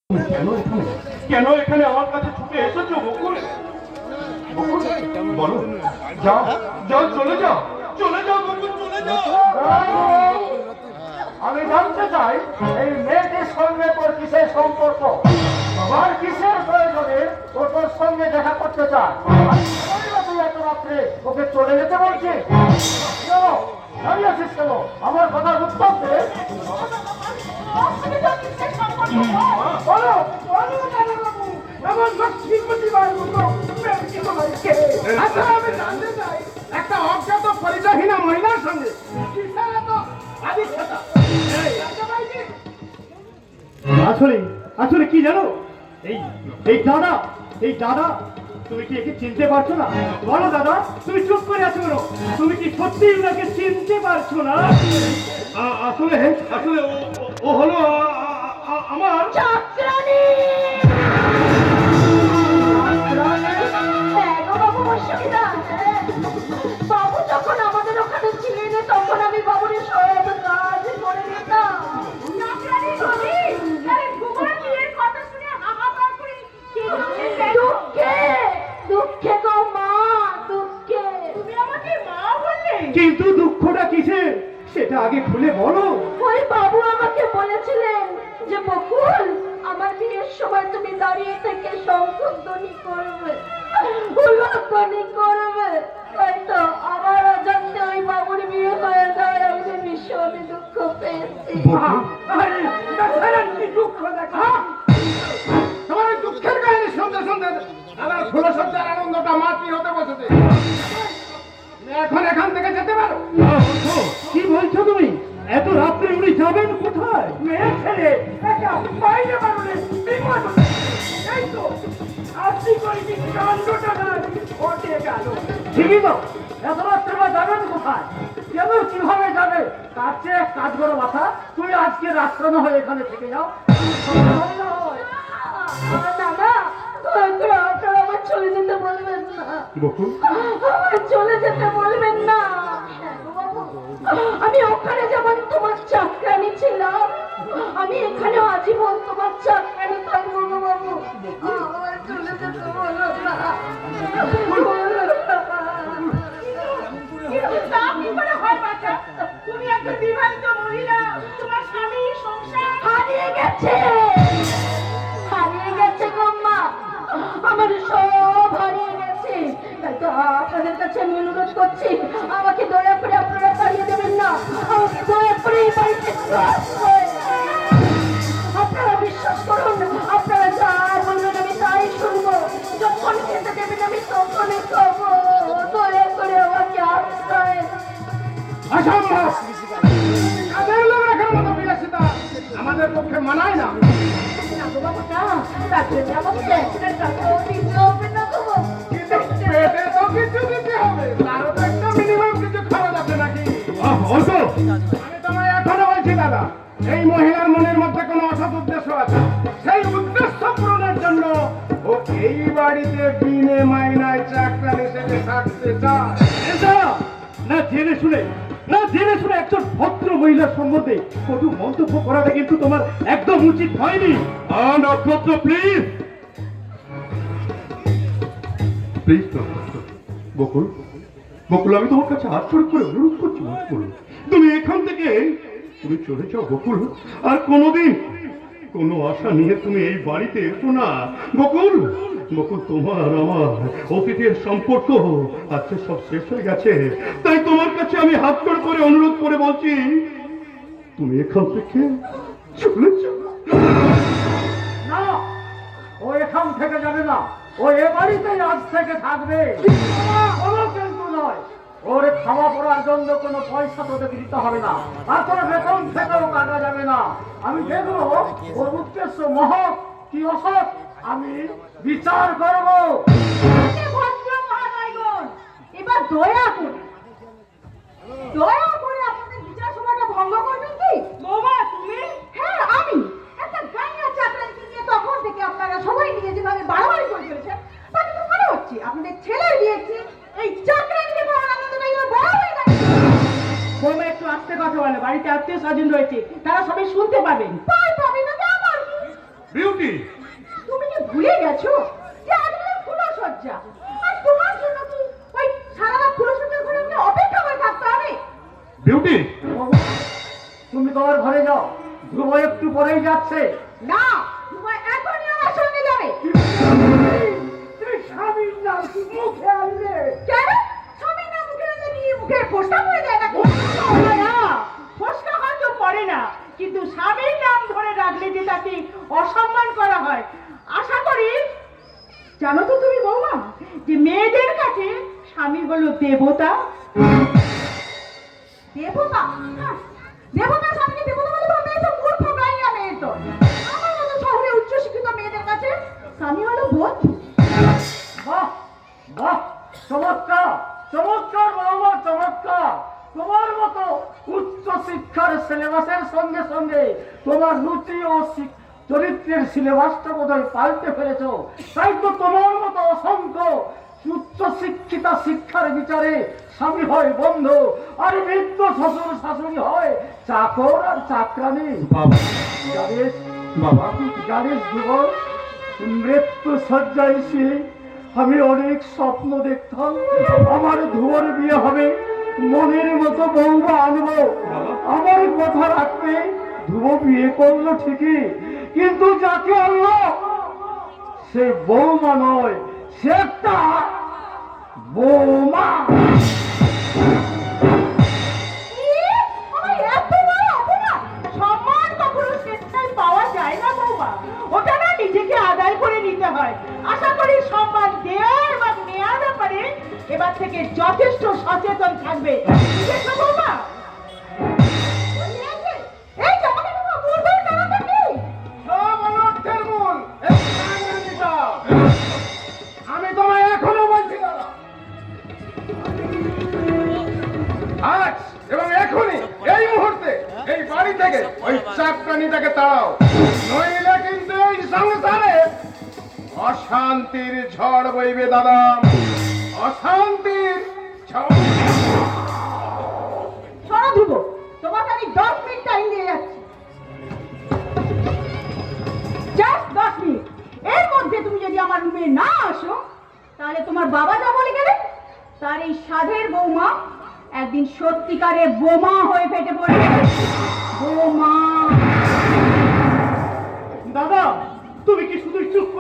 কেন এখানে কেন এখানে আমার কাছে ছুটে এসেছো বকুল? বকুল বলো, যাও যাও, চলে যাও, চলে যাও বকুল, চলে যাও। আমি জানতে চাই এই মেয়েটির সঙ্গে তোর কিসের সম্পর্ক, আমার কিসের প্রয়োজনে ও তোর সঙ্গে দেখা করতে চায়? তুই এত রাত্রে ওকে চলে যেতে বলছি? দাঁড়িয়ে আছিস কেন? আমার কথার উত্তর দে। বলো বলো দাদাবাবু, এমন লক্ষ্মীপতি বাবু আচ্ছা, আমি জানতে চাই একটা অজ্ঞাত পরিচয়হীনা মহিলার সঙ্গে কিসের এত আদিক্ষেতা? আসলে আসলে কি জানো, এই এই দাদা, এই দাদা, তুমি কি একে চিনতে পারছো না? বলো দাদা, তুমি চুপ করে আছো কেন? তুমি কি সত্যি ওনাকে চিনতে পারছো না? আসলে আসলে ও হলো আমার চাকরানী। বাবু যখন আমাদের ওখানে ছিলেন তখন আমি বাবুর সব কাজ করে দিতাম। দুঃখে দুঃখে গো মা, দুঃখে। তুমি আমাকে মা বললে? কিন্তু দুঃখটা কিসের সেটা আগে খুলে বলো। ওই বাবু আমাকে বলেছিলেন যে বকুল, আমার বিয়ের সময় তুমি দাঁড়িয়ে থেকে শঙ্খধ্বনি করবে, উল্লাধ্বনি করবে। তাই তো আমার অজান্তে ওই বাবুর বিয়ে হয়ে যায়। আমি ভীষণ দুঃখ পেয়েছি। দুঃখ দেখা তোমার দুঃখের কাহিনী শুনতে শুনতে আমার ফুলসজ্জার আনন্দটা মাটি হতে বসেছে। এখন এখান থেকে যেতে পারো? কি বলছো তুমি? এত রাত্রে উনি যাবেন কোথায়? মেয়ে ছেলে একা বাইরে বাড়লে বিপদ হচ্ছে। এই তো আজকে করে কি কাণ্ডটা ঘটে গেল। ঠিকই তো, এত রাত্রে বা যাবেন কোথায়? কেন কিভাবে যাবে? তার চেয়ে এক কাজ করো মাথা, তুমি আজকে রাত্রে না হয়ে এখানে থেকে যাও। দাদা, আপনারা আমার চলে যেতে বলবেন না। বকুল আমার চলে যেতে বলবেন না। আমি ওখানে যেমন তোমার চাকরানি ছিলাম, আমি এখানে আজীবন তোমার চাকরানি থাকবো গো বাবু। আমার চলে যেতে বলো না। তুমি একটা বিবাহিত মহিলা, তোমার স্বামী সংসার হারিয়ে গেছে, হারিয়ে গেছে গো মা, আমার সব হারিয়ে গেছে। তাই তো আপনাদের কাছে আমি অনুরোধ করছি, আমাকে দয়া করে আপনারা তাড়িয়ে দেবেন না। আমাকে দয়া করে এই বাড়িতে আপনারা বিশ্বাস করুন, আপনারা যা বলবেন আমি তাই শুনবো। যখন খেতে দেবেন আমি তখনই খাবো। দয়া করে আমাকে আশ্রয়। অসম্ভব! কাদের লোক রাখার মতো বিলাসিতা আমাদের পক্ষে মানায় না। পেটে তো কিছু দিতে হবে, তারও তো একটা মিনিমাম কিছু খাওয়া যাবে নাকি? আমি তোমায় এখনো বলছি দাদা, এই মহিলার মনের মধ্যে কোনো অসৎ উদ্দেশ্য আছে। সেই উদ্দেশ্য পূরণের জন্য ও এই বাড়িতে বিনে মাইনায় চাকরানি হিসেবে থাকতে চায়। না জেনে শুনে, না জেনে শুনে একজন ভদ্র মহিলার সম্বন্ধে কটু মন্তব্য করাটা কিন্তু তোমার একদম উচিত হয়নি। নক্ষত্র প্লিজ প্লিজ নক্ষত্র, বকুল বকুল, আমি তোমার কাছে হাত জোড় করে অনুরোধ করছি বকুল, তুমি এখান থেকে তুমি চলে যাও বকুল। আর কোনোদিন কোনো আশা নিয়ে তুমি এই বাড়িতে এসো না বকুল। বকুল, তোমার আমার অতীতের সম্পর্ক আজকে সব শেষ হয়ে গেছে। তাই তোমার কাছে আমি হাত জোড় করে অনুরোধ করে বলছি, তুমি এখান থেকে চলে যাও। না, ও এখান থেকে যাবে না, ও এ বাড়িতেই আজ থেকে থাকবে। কোনো কিন্তু নয়, ওর খাওয়া পড়ার জন্য কোনো পয়সা তোদেরকে দিতে হবে না, আর কোনো বেতন থেকেও কাটা যাবে না। আমি দেখবো ওর উদ্দেশ্য মহৎ কি অসৎ, আমি বিচার করবো। এবার দয়া করে, দয়া করে আপনাদের বিচার সভাটা ভঙ্গ করবেন কি? বাবা তুমি? হ্যাঁ আমি। একটা গাইয়া চাকরানিকে নিয়ে তখন থেকে আপনারা সবাই নিয়ে যেভাবে বাড়াবাড়ি করে চলেছেন, তাতে তো মনে হচ্ছে আপনাদের ছেলের বিয়েছে এই চাকরানিকে পাওয়ার আনন্দটা এবার বড় হয়ে গেছে। বৌমা একটু আস্তে কথা বলে, বাড়িতে আত্মীয় স্বজন রয়েছে, তারা সবাই শুনতে পাবেন। পাই পাবে না, আমার কি? বিউটি, তুমি কি ভুলে গেছো যে আজকে ফুলসজ্জা, আর তোমার জন্য কি ওই সারা রাত ফুলসজ্জার ঘরে আমাকে অপেক্ষা করে থাকতে হবে? বিউটি, বৌমা, তুমি তোমার ঘরে যাও, ধ্রুব একটু পরেই যাচ্ছে। না, তোমার এখনই আমার সঙ্গে যাবে। তুই স্বামীর নাম মুখে আনলে। কেন? স্বামীর নাম মুখে আনলে কি মুখে ফোসকা পড়ে যায় নাকি? না ফসকা হয়তো পড়ে না, কিন্তু স্বামীর নাম ধরে রাখলে যে তাকে অসম্মান করা হয়। আশা করি জানো তো তুমি বৌমা, যে মেয়েদের কাছে স্বামী হলো দেবতা। দেবতা? হ্যাঁ, দেবতা স্বামীকে দেবতা বলে ভাবে, এসব মূর্খ গাইয়া মেয়ে তো। আমার মতো শহরে উচ্চশিক্ষিত মেয়েদের কাছে স্বামী হলো বন্ধু। বাহ বাহ, চমৎকার চমৎকার বৌমা, চমৎকার। তোমার মতো উচ্চ শিক্ষার সিলেবাসের সঙ্গে সঙ্গে তোমার রুচি ও চরিত্রের সিলেবাসটা বোধহয় পাল্টে ফেলেছো। তাই তো তোমার মতো অসংখ্য উচ্চ শিক্ষিতা শিক্ষার বিচারে স্বামী হয় বন্ধু, আর বৃদ্ধ শ্বশুর শাশুড়ি হয় চাকর আর চাকরানি। বাবা, জানিস বাবা, জানিস ধ্রুব, মৃত্যু শয্যায় এসে আমি অনেক স্বপ্ন দেখতাম আমার ধ্রুবর বিয়ে হবে, মনের মতো বৌমা আনবো। আমার কথা রাখতে ধ্রুব বিয়ে করলো ঠিকই, কিন্তু যাকে আনলো সে বৌমা নয়, সে একটা বৌমা। আমার এত বড় অপমান! সম্মান কখনো স্বেচ্ছায় পাওয়া যায় না বৌমা, ওটা না নিজেকে আদায় করে নিতে হয়। আশা করি সম্মান দেওয়া এবং নেওয়ার ব্যাপারে এবার থেকে যথেষ্ট সচেতন থাকবে, বুঝেছো বৌমা? ওই মেয়েকে, এই যে আমাকে তোমার মূর্খের কারণটা কি? আমি তোমায় এখনো বলছি না, আজ এবং এখনই এই মুহূর্তে এই বাড়ি থেকে ওই চাকরানিটাকে তাড়াও, নইলে কিন্তু এই সংসারে অশান্তির ঝড় বইবে দাদা, অশান্তির ঝড়। শোনো ধ্রুব, তোমাকে আমি 10 মিনিট টাইম দিয়ে যাচ্ছি। Just 10 minute. এর মধ্যে তুমি যদি আমার রুমে না আসো, তাহলে তোমার বাবা যা বলে গেলেন, তার এই সাধের বৌমা একদিন সত্যিকারের বোমা হয়ে ফেটে পড়বে। বোমা। দাদা, তুমি কি শুধু চুপ করে